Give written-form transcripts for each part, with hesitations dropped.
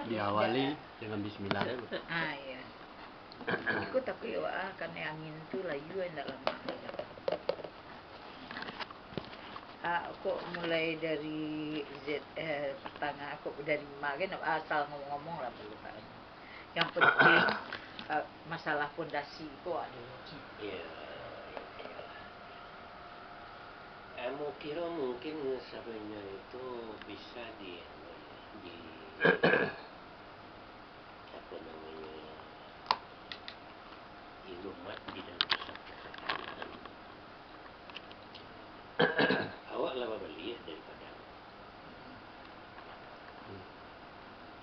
Diawali dengan bismillah dulu. Iya. Ikut aku ya karena angin tuh layu yang dalam aku mulai dari pertanyaan aku dari kemarin asal ngomong-ngomong lah perlu kan. Yang penting masalah fondasi itu aduh. Iya. Emu kira mungkin sebenarnya itu bisa di apa namanya ilumat di dalam satu pertanyaan. Awak lah beli dari Padang.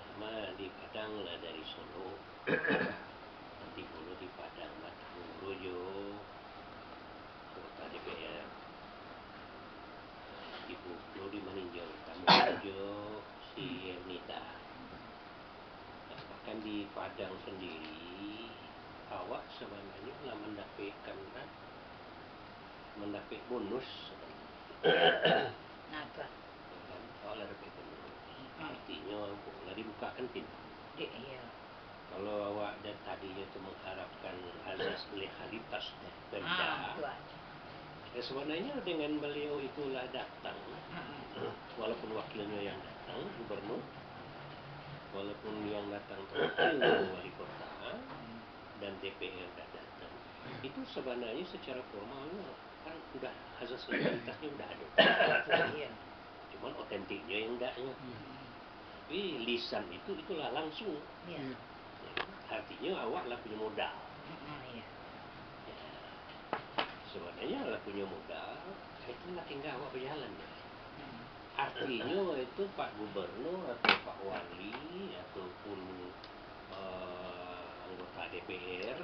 Sama di Padang lah dari Solo. Nanti dulu di Padang Batang Rojo, anggota DPR. Ibu Flo di Meninjau Tamu Rojo, si Nita. Nah, bahkan di Padang sendiri, awak sebenarnya lah mendapat bonus sebenarnya. Kenapa? Awak lah dapat bonus. Artinya boleh dibukakan pintu. Iya. Kalau awak dan tadinya itu mengharapkan azas legalitas dari Pemda, ya sebenarnya dengan beliau itulah datang, walaupun wakilnya yang datang, gubernur, walaupun yang datang terwakil wali kota dan DPR datang, itu sebenarnya secara formalnya kan udah azas legalitasnya udah ada. Cuman otentiknya yang enggaknya. Tapi lisan itulah langsung. Iya. Artinya awak lah punya modal. Iya. Ya, sebenarnya lah punya modal, itu lah tinggal awak berjalan ya. Artinya itu Pak Gubernur atau Pak Wali ataupun anggota DPR,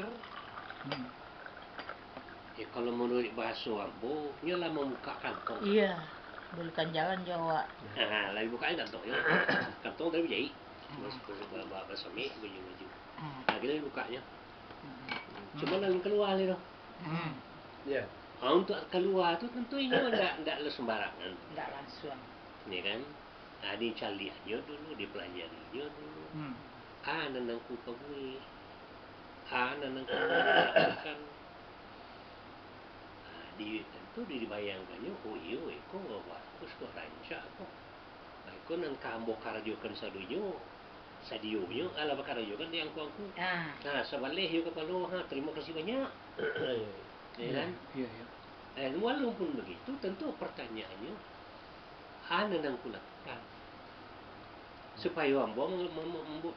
ya kalau menurut bahasa Ambo, nyalah membuka kantong. Iya, bukan jalan Jawa. Nah, lagi bukanya kantong ya. Kantong dari jahit. Bahasa Mi baju-baju. Nah, kita bukanya. Cuma yang keluar itu. Iya. Untuk keluar itu tentunya enggak sembarangan. Enggak langsung. Ini kan. Nah, dicari aja dulu, dipelajari aja dulu. Nanang ku pabui. Nanang ku lakukan. Tentu dibayangkannya, oh iya, kok bagus kok rancak kok. Kok nang kambo karajokan sadunyo, sadionya, ala bakarajokan yang kuangku. Nah, sebalik yuk kepala, terima kasih banyak. Ya kan? Iya. Dan walaupun begitu, tentu pertanyaannya, nanang ku lakukan. Supaya ambo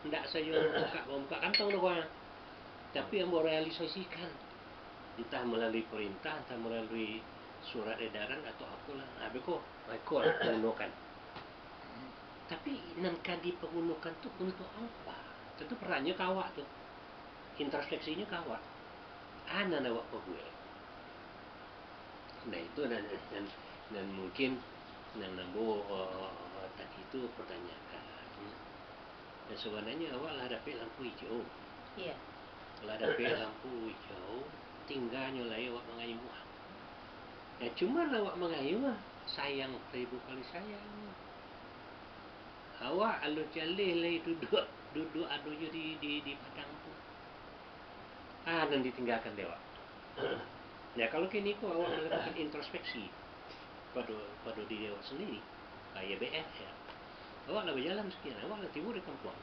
tidak saja membuka kantong doang, tapi ambo realisasikan. Entah melalui perintah, entah melalui surat edaran atau apalah. Habis kok menggunakan. Tapi nangka dipergunakan tuh untuk apa? Tentu perannya kawak tuh. Introspeksinya kawak. Awak gue. Nah itu dan mungkin nambo tadi itu pertanyakan. Dan sebenarnya awak lah dapat lampu hijau. Iya. Kalau dapat lampu hijau, tinggal nyolai awak mengayuh. Ya cuma awak mengayuh, sayang 1000 kali sayang. Awak alu jalih lagi duduk adunya di padang tu. Dan ditinggalkan dewa. Ya kalau kini kau awak melakukan introspeksi pada diri awak sendiri, kayak BF ya. Awak lah berjalan sekian, awak lah tiba di kampung.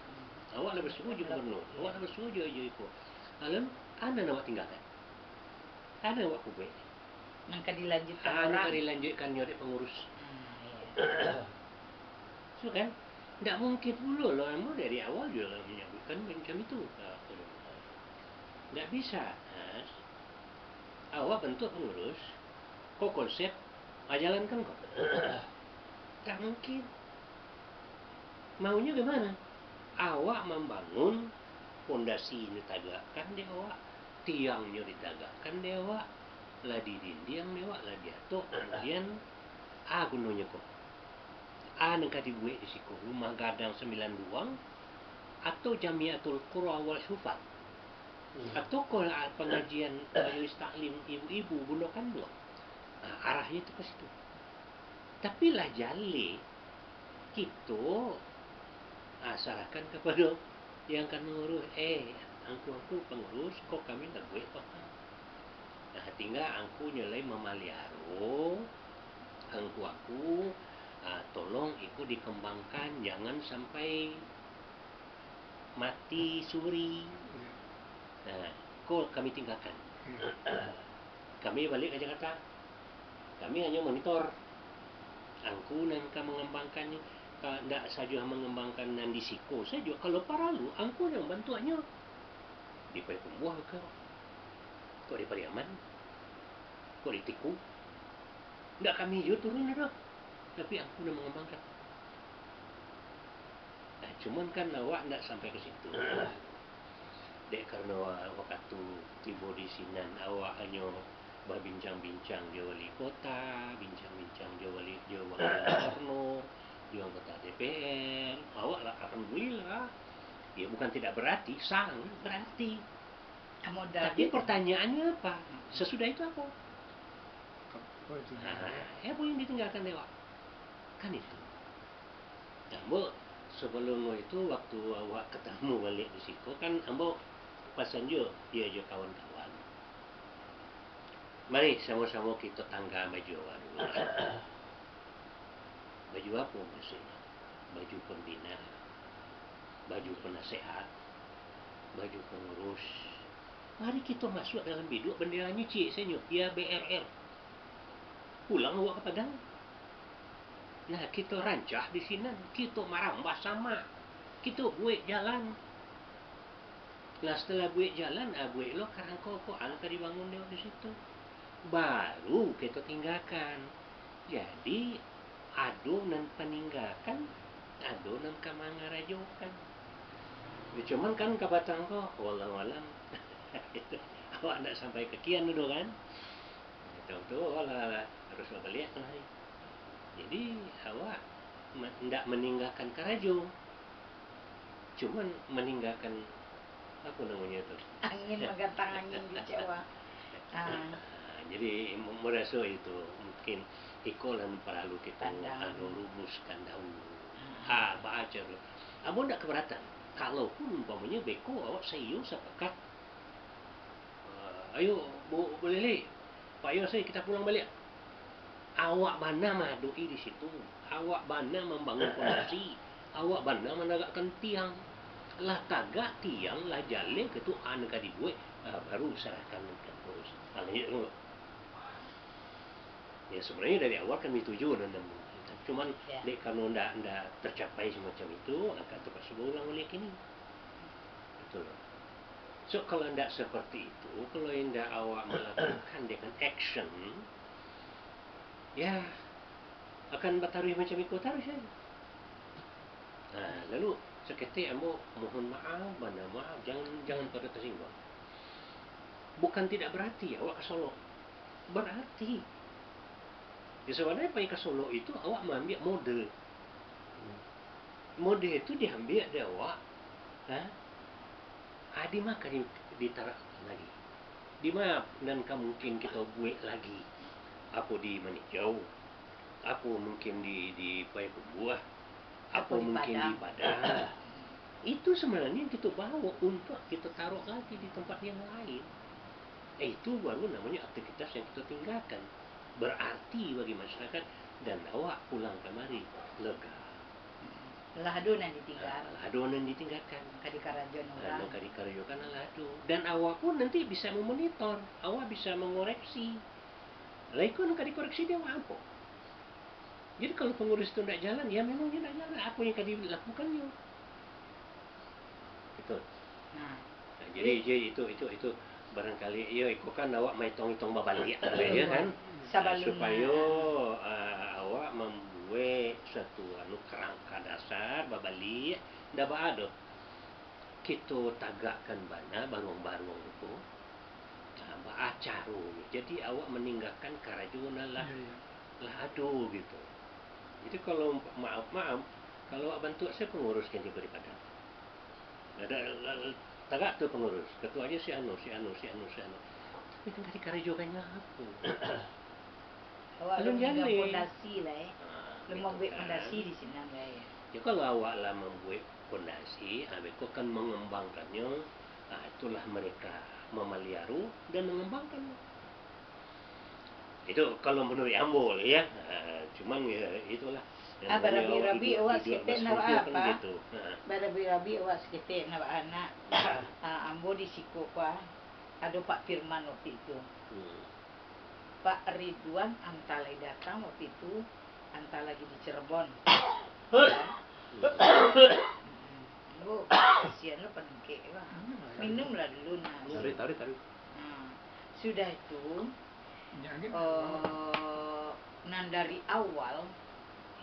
Awak lah bersuruh gubernur, awak lah bersuruh je ko. Lalu awak tinggalkan. Awak kubek. Nangka dilanjutkan orang. Nangka dilanjutkan nyari pengurus. Iya. So kan? Tidak mungkin dulu loh, emang dari awal juga menyebutkan macam itu. Tidak bisa. Awak bentuk pengurus, kok konsep, jalankan kok. Tak mungkin. Maunya gimana? Awak membangun fondasi ini tagakan di awak, tiangnya ditagakkan di awak, lah di dinding di awak, lah diatuk, kemudian gunanya kok. Nangka dibuat di siku rumah gadang 9 ruang atau Jamiatul Qura wal Hufat atau pengajian majelis taklim ibu-ibu bulokan dua. Arahnya itu ke situ. Tapi lah jali gitu serahkan kepada yang akan mengurus. Angku pengurus, kok kami nggak gue kok. Nah, tinggal angku nyelai memaliaro, aku tolong itu dikembangkan, jangan sampai mati suri. Nah, kok kami tinggalkan. Kami balik ke Jakarta. Kami hanya monitor. Angku nanti mengembangkannya. Tidak saja mengembangkan dan disiko saja. Kalau paralu, angku yang bantuannya di Pembuah ke, kok di Pariaman, kok di Tiku. Tidak kami juga turun dah. Tapi angku yang mengembangkan. Nah, cuman kan awak tidak sampai ke situ. Dek karena waktu tiba di sini awak hanya berbincang-bincang di wali kota, bincang-bincang di wali gubernur, di anggota DPR. Awak lah alhamdulillah. Ya bukan tidak berarti, sangat berarti. Tapi pertanyaannya apa? Sesudah itu apa? Apa yang ditinggalkan lewat? Kan itu. Ambo sebelum itu waktu awak ketemu balik di situ kan ambo pasan dia aja kawan-kawan. Mari sama-sama kita tangga baju awak dulu. Baju apa maksudnya? Baju pembina, baju penasehat, baju pengurus. Mari kita masuk dalam biduk benderanya cik senyo, ya BRR. Pulang awak ke Padang. Nah, kita rancah di sini, kita marambah sama. Kita buat jalan. Nah, setelah buat jalan, buat lo karang kokoan ka dibangun dia di situ. Baru kita tinggalkan. Jadi, adonan peninggalkan, adonan kamangarajokan. Cuman kan kabatang ko, walang-walang. Awak tidak sampai ke kian dulu kan. Itu harus balik lah. Jadi awak tidak meninggalkan Karajo, cuman meninggalkan apa namanya itu? Angin, menggantang angin di Jawa. Jadi merasa itu mungkin ikolan perlu kita rumuskan dahulu. Baca dulu. Abo tidak keberatan. Kalaupun umpamanya beko awak sayo sepakat. Ayo Bu Lili, Pak Yose kita pulang balik. Awak bana madoi di situ. Awak bana membangun fondasi. Awak bana menegakkan tiang. Lah tagak tiang lah jale ketu ka dibuat baru serahkan ke terus. Ya sebenarnya dari awal kami tuju dan cuman dek kalau ndak tercapai semacam itu akan terpaksa ulang oleh kini. Betul. So kalau ndak seperti itu, kalau ndak awak melakukan dengan action, ya akan bertaruh macam itu terus ya. Nah, lalu seketika ambo mohon maaf, jangan pada tersinggung. Bukan tidak berarti awak ke Solo. Berarti. Ya sebenarnya pergi ke Solo itu awak mengambil mode. Mode itu diambil dari awak. Di mana ditaruh lagi. Di mana dan mungkin kita buat lagi. Apa di Manijau, apa mungkin di Pembuah, apa mungkin di Padang. Itu sebenarnya kita bawa untuk kita taruh lagi di tempat yang lain. Itu baru namanya aktivitas yang kita tinggalkan. Berarti bagi masyarakat dan awak pulang kemari lega. Adonan ditinggal. Adonan ditinggalkan. Kadikarajon orang. Kadikarajon lado. Dan awak pun nanti bisa memonitor, awak bisa mengoreksi. Laikon kadikoreksi dia mampu. Jadi kalau pengurus itu tidak jalan, ya memang dia tidak jalan. Apa yang dilakukannya? Betul. Nah, jadi itu barangkali ya itu kan awak hitung-hitung babalik ya kan? Supaya awak membuat satu kerangka dasar babalik ndak ada. Kita tagakkan bana barung-barung itu. Acara. Jadi awak meninggalkan Karajuna lah aduh gitu. Jadi kalau maaf kalau awak bantu saya pengurus yang di Padang. Ada tagak tu pengurus, ketuanya si anu. Tapi kan di Karajokannya apa? Awak membuat fondasi lah Belum membuat fondasi di sini lah ya. Ya kalau awak lah membuat lagi, beko kan mengembangkannya. Itulah mereka memeliaru dan mengembangkannya. Itu kalau menurut Ambo ya. Cuman ya itulah. Barabi-rabi awak sikit na kan apa? gitu. Barabi-rabi awak sikit na anak. Ambo di siku pa. Ada Pak Firman waktu itu. Pak Ridwan antara datang waktu itu, antara lagi di Cirebon. Ambo kasihan lo penengke lah. Minumlah dulu nasi. Tarik. Sudah itu, nan dari awal,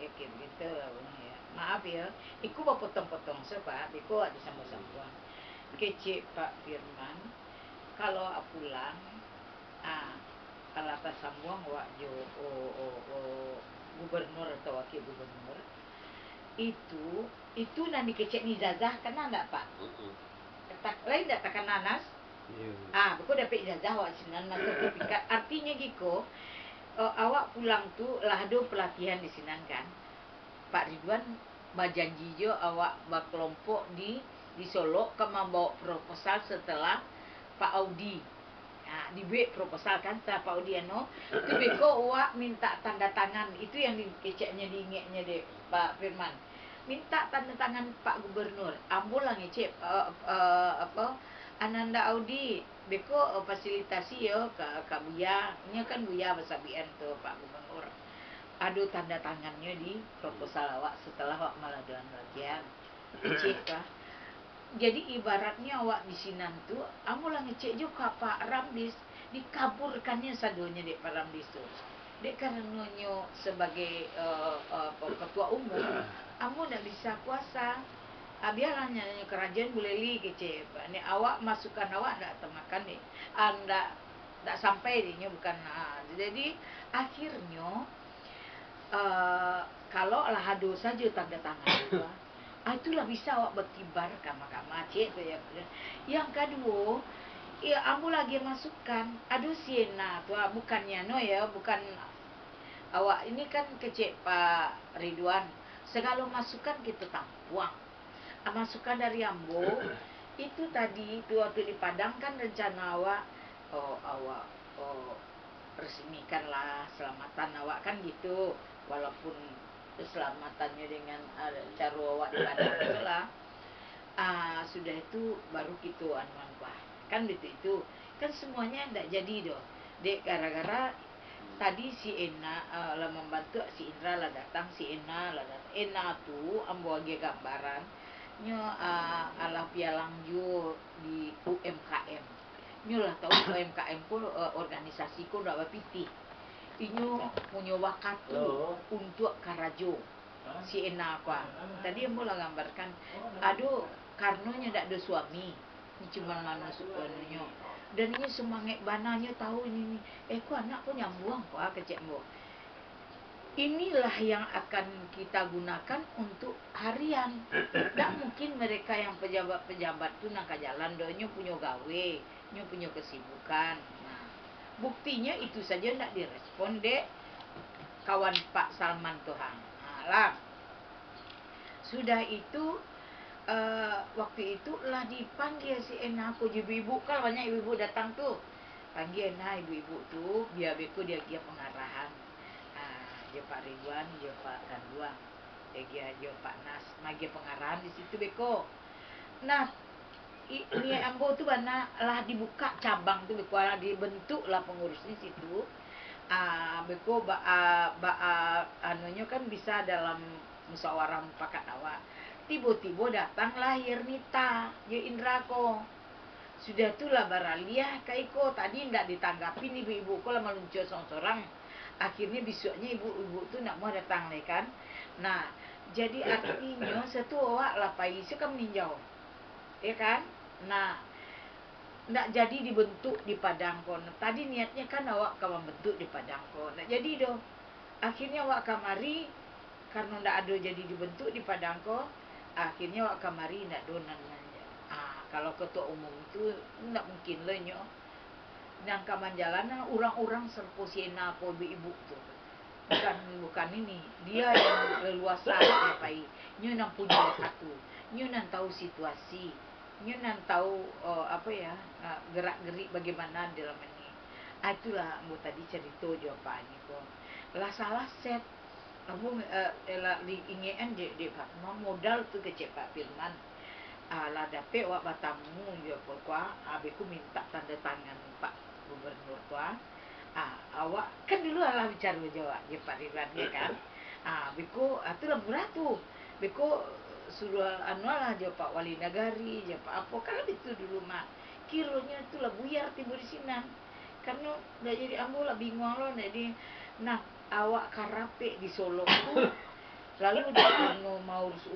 ya gitu lah ya. Maaf ya, iku mau potong-potong sebab iku ada sambung-sambung. Kece Pak Firman, kalau pulang, kalau atas sambung wak jo gubernur atau wakil gubernur, itu nanti kecek ni ijazah kena enggak Pak? Lain tak takkan nanas? Buku dapat ijazah awak sinan sertifikat. Artinya giko, awak pulang tu lah ada pelatihan di sinan kan. Pak Ridwan berjanji jo awak berkelompok di Solo ke membawa proposal setelah Pak Audi. Dibuat proposal kan setelah Pak Audi itu beko awak minta tanda tangan. Itu yang dikeceknya diingatnya deh Pak Firman. Minta tanda tangan Pak Gubernur. Ambo lah ngecek Ananda Audi beko fasilitasi yo ke Buya. Nya kan Buya basabian tuh Pak Gubernur. Ada tanda tangannya di proposal awak setelah awak melakukan latihan. Ngecek kah? Jadi ibaratnya awak di sinan tu, ambo lah ngecek juga Pak Ramdis dikaburkannya sadonya dek Pak Ramdis tu. Dek karenanya sebagai ketua umum, ambo ndak bisa kuasa. Biarlah nyanyi kerajaan boleh li kece. Ni awak masukkan awak ndak temakan ni. Ndak sampai dinya bukan. Jadi akhirnya kalau lah adu saja tanda tangan itu. Itulah bisa awak berkibar kama-kama cik tu ya. Yang kedua, ya ambo lagi masukkan. Aduh siena tu bukannya no ya, bukan awak ini kan kecik Pak Ridwan. Segala masukan kita tampuang. Masukan dari ambo itu tadi tu waktu di Padang kan rencana awak awak resmikanlah selamatan awak kan gitu. Walaupun keselamatannya dengan cara awak di Padang itulah sudah itu baru gitu anuan Pak kan itu kan semuanya ndak jadi doh dek gara-gara tadi si Ena lah membantu si Indra lah datang si Ena lah datang tuh ambo lagi gambaran nyo ala pialang jo di UMKM nyo lah tahu UMKM pun organisasi ko ndak bapiti inyo punya wakat tuh untuk karajo si Ena apa tadi yang boleh gambarkan aduh karnonya ndak ada suami ini cuma manusia dan ini semangat bananya tahu ini kok anak kok nyambung kok kecek mo inilah yang akan kita gunakan untuk harian ndak mungkin mereka yang pejabat-pejabat tuh nangka jalan donyo punya gawe nyo punya kesibukan. Buktinya itu saja tidak direspon dek kawan Pak Salman Tuhan. Lah sudah itu waktu itu lah dipanggil si Ena aku ibu-ibu kan banyak ibu-ibu datang tuh panggil Ena ibu-ibu tuh biar beku dia pengarahan. Dia Pak Ridwan, dia Pak Kanduang, dia Pak Nas, magi pengarahan di situ beko. Nah ini ambo tuh mana lah dibuka cabang tuh beko dibentuk lah pengurus di situ. Beko anunya kan bisa dalam musyawarah mufakat awak. Tiba-tiba datang lahir Nita, ya Indra ko. Sudah itulah baraliah kaiko tadi ndak ditanggapi nih ibu-ibu ko lah meluncur seorang. Akhirnya besoknya ibu-ibu tuh nak mau datang nih kan. Nah, jadi artinya satu awak lah paisi kan meninjau. Ya kan? Nah, ndak jadi dibentuk di Padangko. Tadi niatnya kan awak akan membentuk di Padangko. Ndak jadi doh. Akhirnya awak kamari karena ndak ada jadi dibentuk di Padangko. Akhirnya awak kamari ndak donan. Kalau ketua umum itu ndak mungkin lah nyo. Nang kaman jalanan orang-orang serposiena po ibu tuh. bukan ini, dia yang leluasa ya Pak. Nyo nang punya satu, nyo nang tahu situasi, nyo nang tahu gerak gerik bagaimana dalam ini. Itulah ambo tadi cerita jo Pak ni ko. Lah salah set. Ambo li ingin di Pak modal tu ke Pak Firman. Lah dapat wak batamu jo kwa, abeku minta tanda tangan Pak Gubernur kwa. Awak kan dulu lah bicara Jawa ya Pak Ridwan ya kan. Beko itulah murah tuh. Beko suruh lah jo Pak Wali Nagari, jo Pak apa kan itu dulu mah. Kironya itulah buyar timbul di sini. Karena udah jadi ambo lah bingung loh jadi nah awak karape di Solo tuh lalu dia mau urus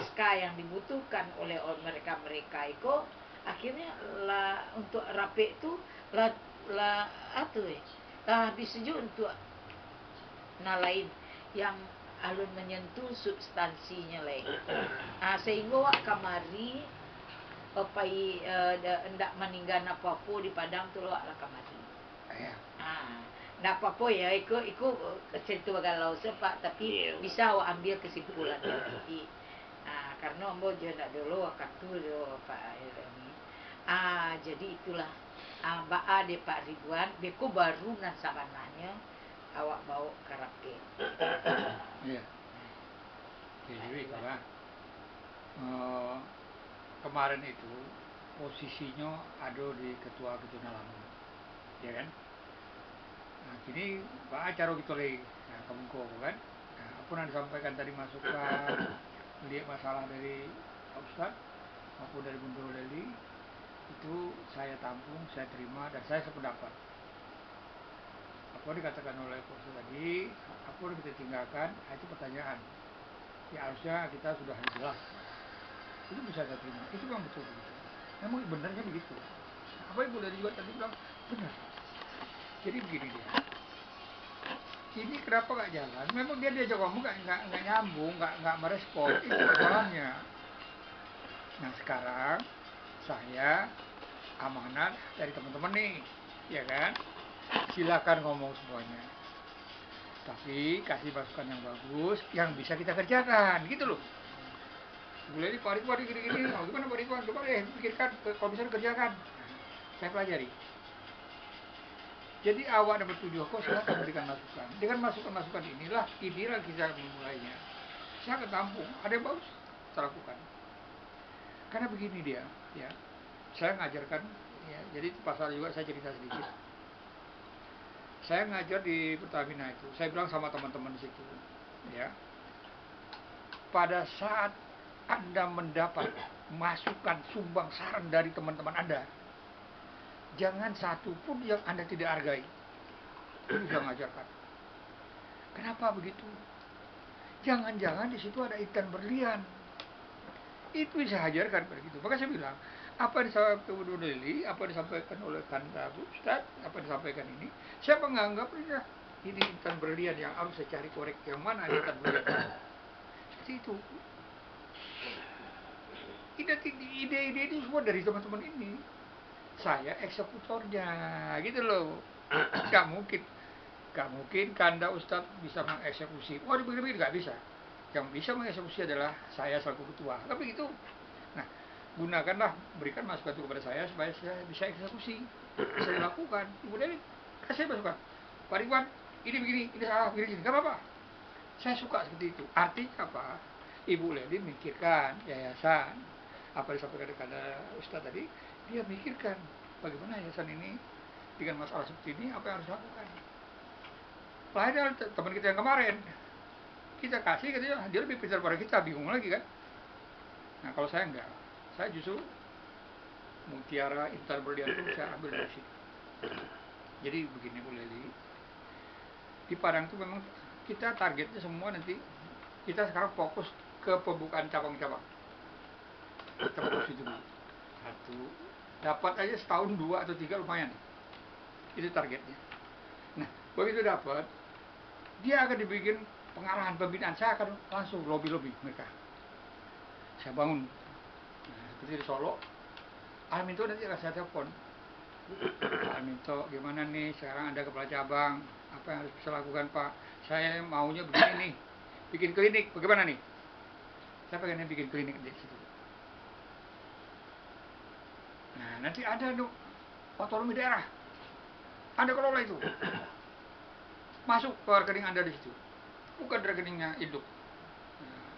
SK yang dibutuhkan oleh mereka itu akhirnya lah untuk rape itu lah habis sejuk untuk lain yang alun menyentuh substansinya lain. Sehingga wak kamari ndak meninggal apa-apa di Padang tu lah kamari. Ndak apa-apa ya, ikut cerita bagalau sepak tapi bisa awak ambil kesimpulan nanti. Karena ambo je ndak dulu akan tu Pak ini. Jadi itulah Mbak de Pak Ridwan, beko baru nan sabananya awak bawa karape. Iya. Jadi kalau kemarin itu posisinya ada di ketua Lamongan, ya kan? Nah, kini Pak acara gitu lagi, nah kamu kok kan? Nah, apa yang disampaikan tadi masukan, melihat masalah dari Pak Ustadz maupun dari Bunda Leli itu saya tampung, saya terima dan saya sependapat. Apa dikatakan oleh Pak Ustadz tadi, apa yang kita tinggalkan, itu pertanyaan. Ya harusnya kita sudah jelas. Itu bisa saya terima, itu memang betul begitu. Memang benarnya begitu. Apa yang boleh juga tadi bilang benar. Jadi begini dia. Ini kenapa nggak jalan? Memang dia diajak ngomong nggak nyambung, nggak merespon. Itu persoalannya. Nah sekarang saya amanat dari teman-teman nih, ya kan? Silakan ngomong semuanya. Tapi kasih masukan yang bagus, yang bisa kita kerjakan, gitu loh. Boleh nih Pak Ridwan gini-gini, gimana Pak Ridwan? Coba deh pikirkan, kalau bisa kerjakan. Saya pelajari. Jadi awak dapat tujuh, kok silakan berikan masukan. Dengan masukan-masukan inilah kita memulainya. Saya ketampung, ada yang bagus, saya lakukan. Karena begini dia, ya. Saya ngajarkan, ya. Jadi pasal juga saya cerita sedikit. Saya ngajar di Pertamina itu. Saya bilang sama teman-teman di situ, ya. Pada saat Anda mendapat masukan sumbang saran dari teman-teman Anda, jangan satu pun yang Anda tidak hargai. Itu bisa mengajarkan. Kenapa begitu? Jangan-jangan di situ ada ikan berlian. Itu bisa ajarkan begitu. Maka saya bilang, apa yang disampaikan Bu Leli, apa yang disampaikan oleh Kanda Bu Ustadz, apa yang disampaikan ini, saya menganggap ini ikan berlian yang harus saya cari korek yang mana ikan berlian. Seperti itu. Ide-ide itu semua dari teman-teman ini. Saya eksekutornya, gitu loh. Gak mungkin Kanda Ustadz bisa mengeksekusi. Oh, begini-begini gak bisa. Yang bisa mengeksekusi adalah saya selaku ketua. Tapi itu, nah, gunakanlah, berikan masukan itu kepada saya supaya saya bisa eksekusi, bisa dilakukan. Kemudian kasih masukan. Pak Ridwan, ini begini, ini salah, begini, gak apa-apa. Saya suka seperti itu. Artinya apa? Ibu Leli mikirkan yayasan. Apa disampaikan kepada Ustadz tadi, dia mikirkan bagaimana yayasan ini dengan masalah seperti ini, apa yang harus dilakukan. Padahal teman kita yang kemarin, kita kasih, katanya dia lebih pintar pada kita, bingung lagi kan. Nah kalau saya enggak, saya justru mutiara intan berlian itu saya ambil dari situ. Jadi begini Bu Leli, di Padang itu memang kita targetnya semua nanti, kita sekarang fokus ke pembukaan cabang-cabang. Kita fokus itu dulu. Satu, dapat aja setahun 2 atau 3 lumayan. Itu targetnya. Nah, begitu dapat, dia akan dibikin pengarahan pembinaan. Saya akan langsung lobby-lobby mereka. Saya bangun. Nah, seperti di Solo, Alminto nanti akan saya telepon. Alminto, gimana nih sekarang Anda kepala cabang? Apa yang harus saya lakukan, Pak? Saya maunya begini nih, bikin klinik, bagaimana nih? Saya pengennya bikin klinik di situ. Nah, nanti ada otonomi daerah, Anda kelola itu, masuk ke rekening Anda di situ, bukan rekeningnya induk. Nah,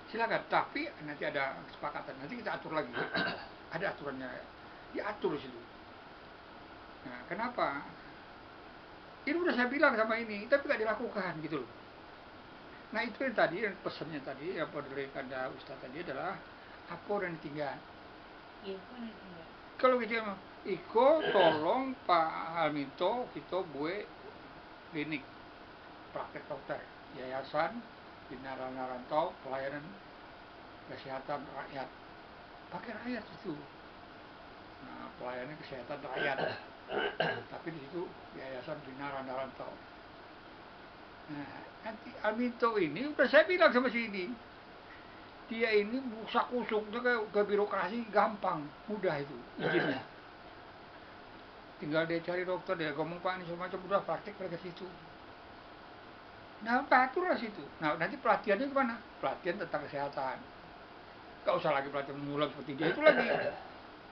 silakan, tapi nanti ada kesepakatan, nanti kita atur lagi, ada aturannya, diatur di situ. Nah, kenapa? Ini udah saya bilang sama ini, tapi nggak dilakukan gitu loh. Nah itu yang tadi, yang pesannya tadi, yang dari kanda Ustaz tadi adalah apa dan tinggal. Iya, kok nih tinggal. Kalau gitu, Iko tolong Pak Alminto kita buat klinik praktek dokter, yayasan Bina Rantau pelayanan kesehatan rakyat, pakai rakyat itu. Nah, pelayanan kesehatan rakyat, tapi di situ yayasan Bina Rantau. Nah, nanti Alminto ini udah saya bilang sama sini, dia ini busak-usuknya ke birokrasi gampang, mudah itu izinnya. Tinggal dia cari dokter, dia ngomong Pak ini semacam udah praktek mereka situ. Nah, aturlah situ. Nah, nanti pelatihannya gimana? Pelatihan tentang kesehatan. Gak usah lagi pelatihan menyulam seperti dia itu lagi.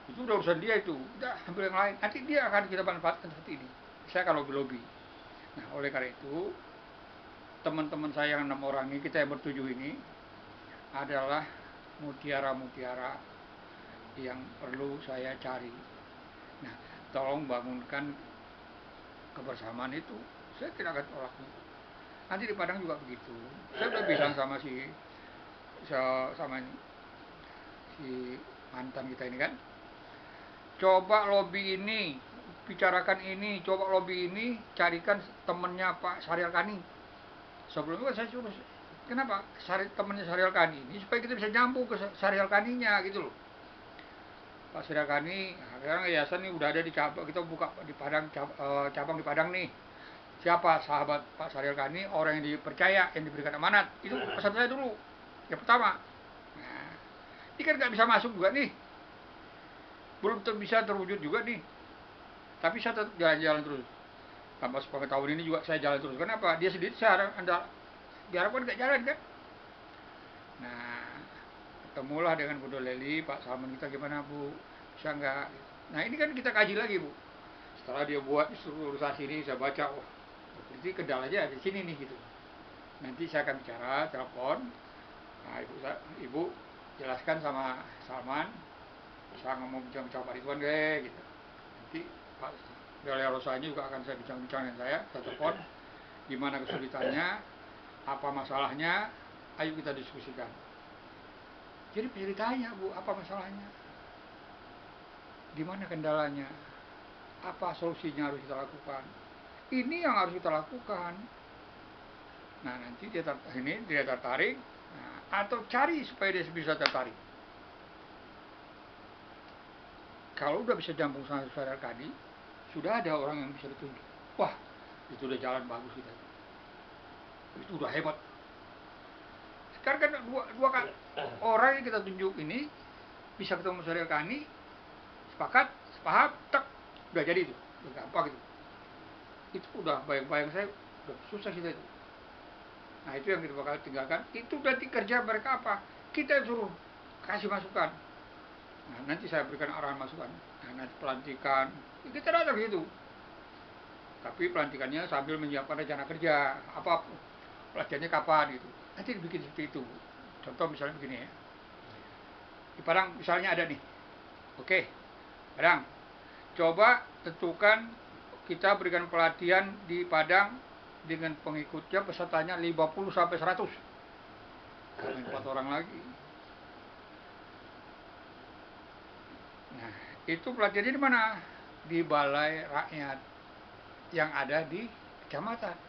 Itu udah urusan dia itu. Udah ambil yang lain. Nanti dia akan kita manfaatkan seperti ini. Saya akan lobby. Nah, oleh karena itu teman-teman saya yang 6 orang ini, kita yang bertujuh ini adalah mutiara-mutiara yang perlu saya cari. Nah, tolong bangunkan kebersamaan itu. Saya tidak akan tolaknya. Nanti di Padang juga begitu. Saya udah bilang sama si mantan kita ini kan, coba lobby ini, bicarakan ini, coba lobby ini, carikan temennya Pak Syarial Kani. Sebelumnya saya suruh, kenapa? Temannya Syarial Kani ini supaya kita bisa nyambung ke Syarial Kaninya gitu loh. Pak Syarial Kani, sekarang yayasan ini udah ada di cabang, kita buka di Padang, cabang di Padang nih. Siapa sahabat Pak Syarial Kani, orang yang dipercaya, yang diberikan amanat, itu pesan saya dulu, yang pertama. Nah, ini kan nggak bisa masuk juga nih, belum bisa terwujud juga nih, tapi saya tetap jalan-jalan terus. Tanpa sepengetahuan ini juga saya jalan terus. Kenapa? Dia sendiri saya diharapkan nggak jalan kan. Nah, ketemulah dengan Bu Doleli, Pak Salman kita gimana Bu, bisa nggak? Nah ini kan kita kaji lagi Bu. Setelah dia buat urusan ini, saya baca, oh berarti kendalanya di sini nih gitu. Nanti saya akan bicara, telepon. Nah ibu jelaskan sama Salman, saya ngomong bincang-bincang Pak Ridwan deh gitu. Nanti Pak Doleli Rosanya juga akan saya bincang-bincang dengan saya telepon. Gimana kesulitannya, apa masalahnya, ayo kita diskusikan. Jadi bisa ditanya Bu, apa masalahnya, di mana kendalanya, apa solusinya harus kita lakukan. Ini yang harus kita lakukan. Nah nanti dia tertarik, nah, atau cari supaya dia bisa tertarik. Kalau udah bisa jambung sama Syarial Kani, sudah ada orang yang bisa ditunjuk. Wah, itu udah jalan bagus kita. Itu udah hebat. Sekarang kan dua orang yang kita tunjuk ini bisa ketemu Syarial Kani, sepakat, sepaham, tak, udah jadi itu, udah gampang itu. Itu udah bayang-bayang saya udah susah kita itu. Nah itu yang kita bakal tinggalkan. Itu nanti kerja mereka apa? Kita suruh kasih masukan. Nah nanti saya berikan arahan masukan. Nah nanti pelantikan, kita datang gitu. Tapi pelantikannya sambil menyiapkan rencana kerja, apa pelatihannya kapan gitu. Nanti dibikin seperti itu. Contoh misalnya begini ya. Di Padang misalnya ada nih. Oke, Padang, coba tentukan kita berikan pelatihan di Padang dengan pengikutnya pesertanya 50 sampai 100. Karena 4 orang lagi. Nah, itu pelatihannya di mana? Di balai rakyat yang ada di kecamatan.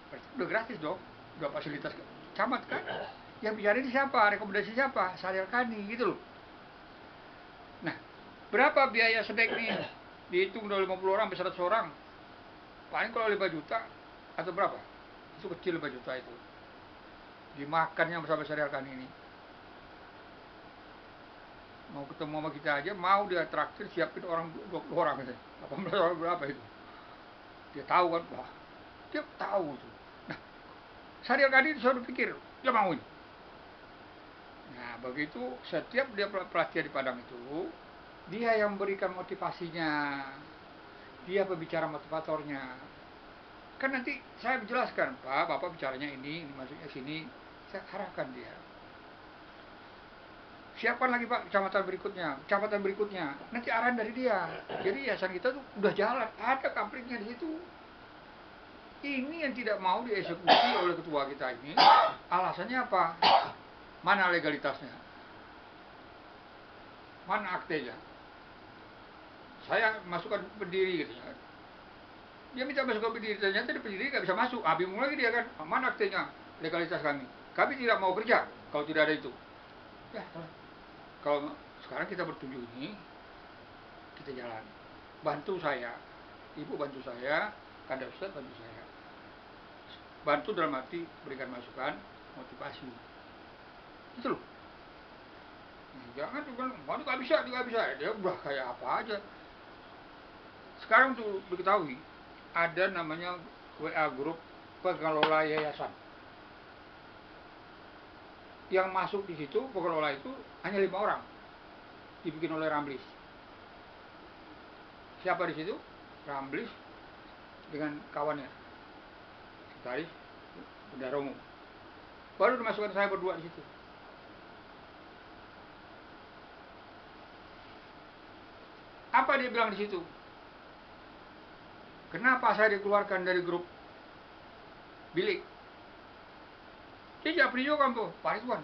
Berarti udah gratis dong, udah fasilitas camat kan. Yang bicara ini siapa? Rekomendasi siapa? Syarial Kani gitu loh. Nah, berapa biaya sedek nih? Dihitung dari 50 orang sampai 100 orang. Paling kalau 5 juta atau berapa? Itu kecil 5 juta itu. Dimakannya bersama Syarial Kani ini. Mau ketemu sama kita aja, mau dia traktir siapin orang 20 orang gitu. 18 orang berapa itu? Dia tahu kan, wah, dia tahu itu. Nah, Syariah tadi saya pikir, dia mau ini. Nah, begitu setiap dia pelatihan di Padang itu, dia yang memberikan motivasinya, dia pembicara motivatornya. Kan nanti saya menjelaskan, Pak, Bapak bicaranya ini masuknya sini, saya arahkan dia. Siapkan lagi Pak kecamatan berikutnya, nanti arahan dari dia. Jadi yayasan kita tuh udah jalan, ada kampliknya di situ. Ini yang tidak mau dieksekusi oleh ketua kita ini, alasannya apa? Mana legalitasnya? Mana aktenya? Saya masukkan pendiri gitu ya. Dia minta masukkan pendiri, ternyata di pendiri nggak bisa masuk. Bingung lagi dia kan, mana aktenya? Legalitas kami. Kami tidak mau kerja kalau tidak ada itu. Ya, kalau sekarang kita bertujuh ini, kita jalan. Bantu saya, Ibu bantu saya, Kanda Ustaz bantu saya. Bantu dalam arti berikan masukan, motivasi. Itu loh. Jangan juga, waduh nggak bisa. Dia udah kayak apa aja. Sekarang tuh diketahui, ada namanya WA grup pengelola yayasan. Yang masuk di situ, pengelola itu hanya 5 orang. Dibikin oleh Ramlis. Siapa di situ? Ramlis dengan kawannya. Sekretaris Bendara Umum. Baru dimasukkan saya berdua di situ. Apa dia bilang di situ? Kenapa saya dikeluarkan dari grup bilik? Dia japri juga kan, Pak Ridwan.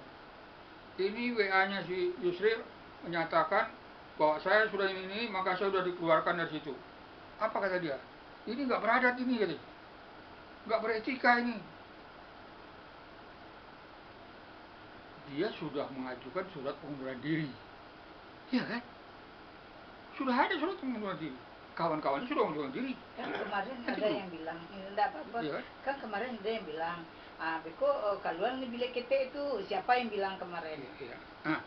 Ini WA-nya si Yusril menyatakan bahwa saya sudah ini, maka saya sudah dikeluarkan dari situ. Apa kata dia? Ini nggak beradat ini, katanya. Nggak beretika ini. Dia sudah mengajukan surat pengunduran diri. Iya kan? Sudah ada surat pengunduran diri. Kawan-kawannya sudah mengundurkan diri. Kan kemarin ada yang bilang, enggak apa-apa. Iya. Kan kemarin ada yang bilang, Beko kaluan di bilik kita itu siapa yang bilang kemarin? Iya. Nah.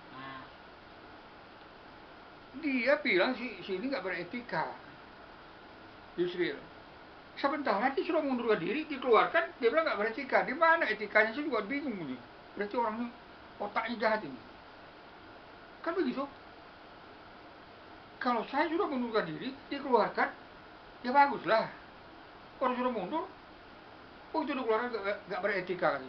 Dia bilang si ini nggak beretika. Yusril. Sebentar nanti sudah mengundurkan diri, dikeluarkan, dia bilang nggak beretika. Di mana etikanya? Saya juga bingung nih. Berarti orangnya otaknya jahat ini. Kan begitu. Kalau saya sudah mengundurkan diri, dikeluarkan, ya baguslah. Kalau sudah mundur, itu dikeluarkan nggak beretika kan.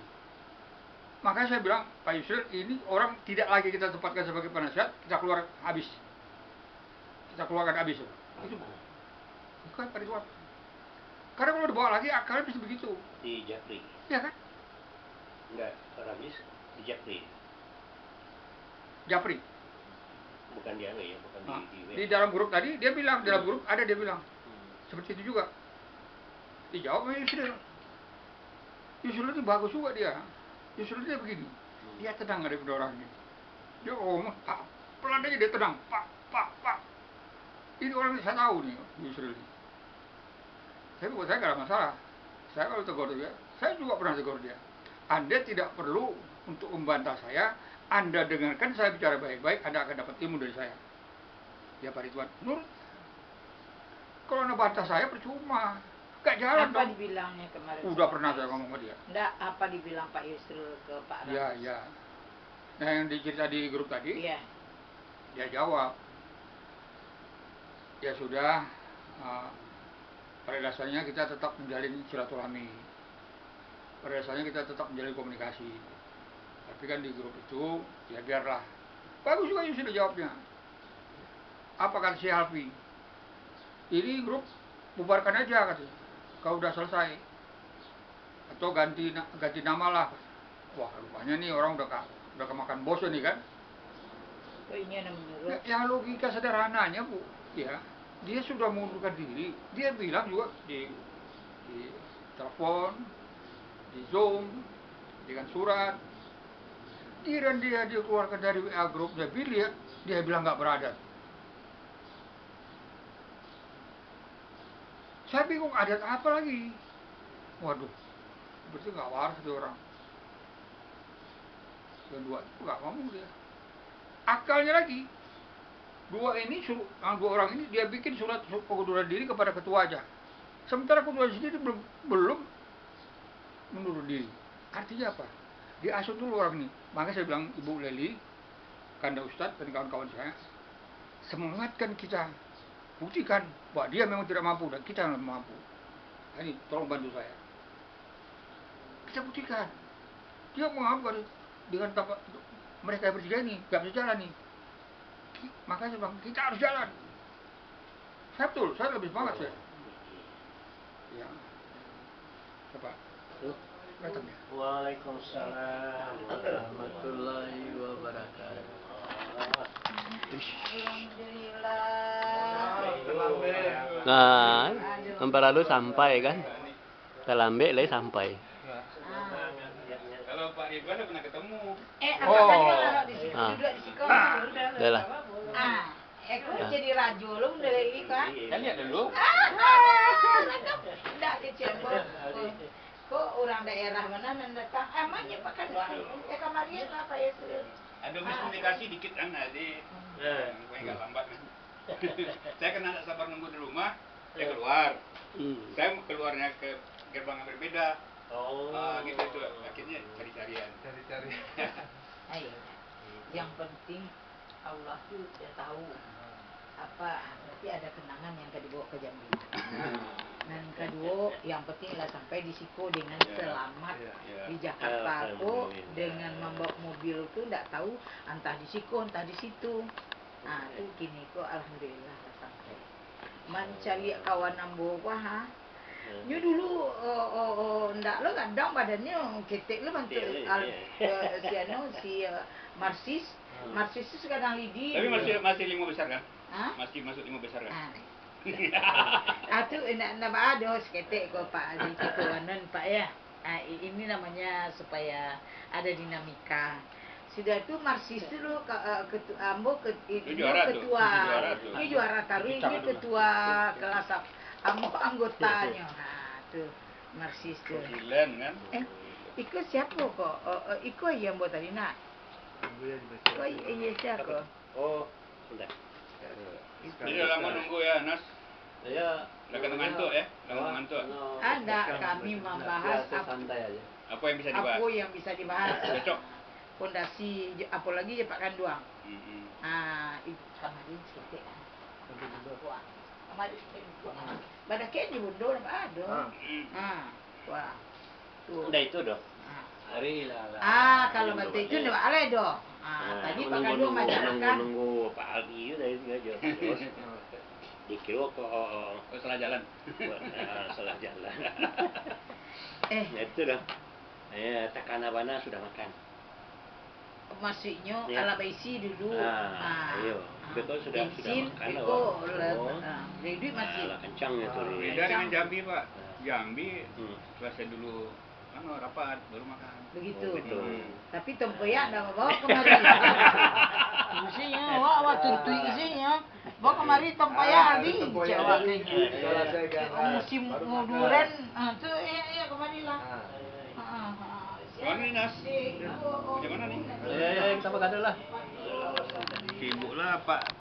Makanya saya bilang, Pak Yusril, ini orang tidak lagi kita tempatkan sebagai penasihat, kita keluar habis. Kita keluarkan habis. Itu bukan Pak Ridwan. Karena kalau dibawa lagi, akalnya bisa begitu. Di Japri. Ya kan? Enggak, Ramis di Japri. Japri. Bukan di ya, bukan di dalam grup tadi, dia bilang, dalam grup ada dia bilang. Seperti itu juga. Dijawab sama Yusril. Yusril itu bagus juga dia. Yusril dia begini. Dia tenang daripada orang ini. Dia ngomong, Pak, pelan aja dia tenang. Pak. Ini orang saya tahu nih, Yusril ini. Tapi buat saya gak ada masalah. Saya kalau tegur dia, saya juga pernah tegur dia. Anda tidak perlu untuk membantah saya. Anda dengarkan saya bicara baik-baik, Anda akan dapat ilmu dari saya. Ya Pak Ridwan, nurut. Kalau Anda bantah saya percuma. Gak jalan apa dong. Dibilangnya kemarin? Udah pernah saya ngomong sama dia. Enggak, apa dibilang Pak Yusril ke Pak Ramis? Iya. Nah yang dicerita di grup tadi, Iya. dia jawab. Ya sudah, pada dasarnya kita tetap menjalin silaturahmi. Pada dasarnya kita tetap menjalin komunikasi. Tapi kan di grup itu, ya biarlah. Bagus juga Yusril jawabnya. Apa kata si Halfi? Ini grup bubarkan aja katanya. Kalau udah selesai. Atau ganti nama lah. Wah rupanya nih orang udah kemakan bosan nih kan. Oh, ini yang menurut. Ya logika sederhananya Bu, ya dia sudah mengundurkan diri. Dia bilang juga di telepon, di Zoom, dengan surat. Dia dikeluarkan dari WA grupnya Bilik, dia bilang nggak beradat. Saya bingung adat apa lagi. Waduh, berarti nggak waras dia orang. Yang dua itu nggak ngomong dia. Akalnya lagi, dua orang ini dia bikin surat pengunduran diri kepada ketua aja. Sementara ketua sendiri belum menurut diri. Artinya apa? Diasuh dulu orang ini. Makanya saya bilang Ibu Leli, Kanda Ustadz dan kawan-kawan saya, semangatkan kita, buktikan bahwa dia memang tidak mampu dan kita yang mampu. Ini tolong bantu saya. Kita buktikan. Dia mampu dengan mereka bertiga ini gak bisa jalan nih. Makanya saya bilang kita harus jalan. Saya betul, saya lebih semangat saya. Ya. Coba. Datang ya. Waalaikumsalam Warahmatullahi wabarakatuh. Alhamdulillah. Nah, tempat lalu sampai kan? Terlambat lagi sampai. Kalau Pak Ridwan udah pernah ketemu. Apa tadi kalau di situ Ah. duduk di situ. Dah lah. Aku jadi rajo lu dari kan? Kan lihat dulu. Enggak kecil kok orang daerah mana mendatang amannya pakai kemarin apa ya sudah. Ada miskomunikasi dikit kan, jadi gue nggak lambat kan. Saya kena nggak sabar nunggu di rumah, saya keluar. Saya keluarnya ke gerbang yang berbeda. Gitu itu akhirnya cari-carian. Ayo, yang penting Allah tuh dia tahu apa berarti ada kenangan yang dibawa ke Jambi. Dan kedua yang penting lah sampai di Siko dengan selamat di Jakarta kok dengan membawa mobil tuh tidak tahu entah di Siko entah di situ. Nah itu gini kok alhamdulillah lah sampai. Mencari kawan ambo wah. Nyu dulu ndak lo kadang badannya ketek lo bantu si Marsis itu sekarang lidi. Tapi masih 5 besar kan? Masih masuk 5 besar kan? Atuh nak ada seketek kok Pak di Cikuanan Pak ya. Ini namanya supaya ada dinamika. Sudah itu Marsis dulu ini juara taruh ini ketua kelas anggotanya. Nah, tuh Marsis tuh. Sembilan kan? Iko siapa kok? Iko yang buat tadi nak. Iko iya siapa? Sudah. Jadi udah lama nunggu ya, Nas? Saya Udah kena ngantuk ya? Udah ngantuk? Ada kami membahas santai aja. Apa yang bisa dibahas? apa yang bisa dibahas. Cocok. Fondasi apalagi Pak Kanduang. Itu kemarin sedikit. Kemarin badak di Bondo ada. Wah. Tuh. Udah itu dong. Hari lah. Kalau bantu itu enggak boleh dong. Tadi Pak Kanduang masyarakat. Nunggu pagi udah itu aja. Terus dikira kok Salah jalan. salah jalan. Ya itu dong. Takana bana sudah makan. Masuknya Ya. ala baisi dulu. Ayo. Betul sudah Bensin, makan Iko, duit masih. kencang itu. Beda dengan Jambi, Pak. Jambi setelah saya dulu rapat baru makan. Begitu. Betul. Tapi tempoyak enggak mau bawa kemari. Isinya, wah tuntui isinya. Bawa kemari tempoyak habis. Jawab kayaknya. Musim duren, tuh ya kemari lah. Mana nih, Nas? Di mana nih? Ya, kita pakai lah. Sibuk lah, Pak.